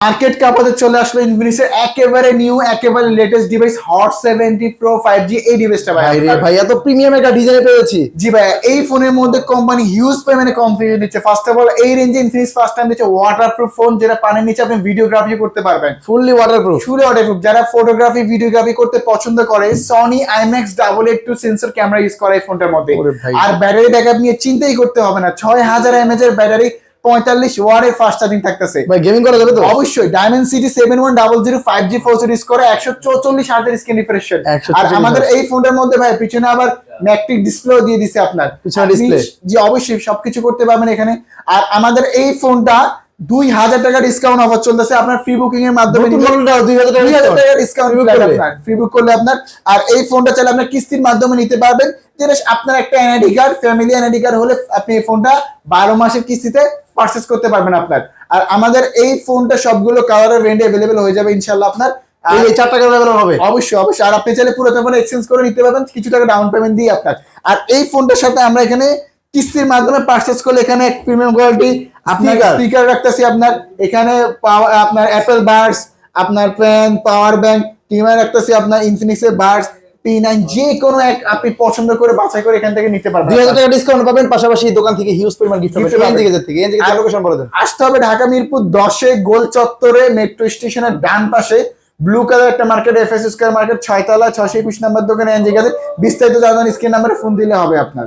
Market কাপাতে চলে আসলো ইনফিনিক্সের একেবারে নিউ একেবারে latest device hot 70 pro 5G এই ডিভাইসটা ভাই। ভাই এত প্রিমিয়াম একটা ডিজাইন পেয়েছি। জি ভাই, এই ফোনের মধ্যে কোম্পানি হিউজ পরিমাণে কনফিগারেশন দিচ্ছে। ফার্স্ট অফ অল এই রেঞ্জে ইনফিনিক্স ফার্স্ট টাইম দিচ্ছে ওয়াটারপ্রুফ ফোন, যেটা পানির নিচে আপনি ভিডিওগ্রাফি করতে পারবেন ফুললি ওয়াটারপ্রুফ। যারা ফটোগ্রাফি ভিডিওগ্রাফি করতে পছন্দ করে Sony IMAX 882 sensor camera use করে এই ফোনটার মধ্যে। আর ব্যাটারি ব্যাকআপ নিয়ে চিন্তাই করতে হবে না, 6000 mAh এর ব্যাটারি, 45 ওয়াটের ফাস্ট চার্জিং থাকতেছে। ভাই গেমিং করা যাবে তো? অবশ্যই। Dimensity 7100 5G প্রসেসর ইউজ করে, 144 হার্টজের স্ক্রিন রিফ্রেশ রেট। আর আমাদের এই ফোনটার মধ্যে ভাই পিছনে আবার ম্যাট্রিক ডিসপ্লে দিয়ে দিছে আপনার পিছনে ডিসপ্লে। জি অবশ্যই সবকিছু করতে পারবেন এখানে। আর আমাদের এই ফোনটা 2000 টাকা ডিসকাউন্ট অফার চলতেছে আপনার ফ্রি বুকিং এর মাধ্যমে। 2000 টাকা ডিসকাউন্ট আপনার ফ্রি বুক করলে আপনার। আর এই ফোনটা চাইলে আপনার কিস্তির মাধ্যমে নিতে পারবেন, যেটা আপনার একটা NID card, family NID card হলে আপনি এই ফোনটা 12 মাসের কিস্তিতে পারচেজ করতে পারবেন আপনার। আর আমাদের এই ফোনটা সবগুলো কালারের রেঞ্জে अवेलेबल হয়ে যাবে ইনশাআল্লাহ আপনার। এই 4 টাকা अवेलेबल হবে অবশ্যই অবশ্যই। আর আপনি চাইলে পুরো ফোন এক্সচেঞ্জ করে নিতে পারবেন কিছু টাকা ডাউন পেমেন্ট দিয়ে আপনার। আর এই ফোনটার সাথে আমরা এখানে কিস্তির মাধ্যমে পারচেজ করলে এখানে এক প্রিমিয়াম কোয়ালিটি আপনার স্পিকার রাখতেছি আপনার, এখানে আপনার অ্যাপল বাডস, আপনার ফ্যান, পাওয়ার ব্যাংক, টিমার রাখতেছি আপনার ইনফিনিক্স এর বাডস P9, যে কোনো এক আপনি পছন্দ করে বাছাই করে এখান থেকে নিতে পারবেন। 2000 টাকা ডিসকাউন্ট পাবেন, পাশাপাশি দোকান থেকে হিউজ পরিমাণ গিফট পাবেন। থেকে লোকেশন বলে দেন। আসতে হবে ঢাকা মিরপুর 10 গোল চত্বরে মেট্রো স্টেশনের ডান পাশে ব্লু কালার একটা মার্কেট, এফএস স্কয়ার মার্কেট 6 তলা 621 নাম্বার দোকানে এনজে গেছে। বিস্তারিত জানার স্ক্রিন নাম্বারে ফোন দিলে হবে আপনার।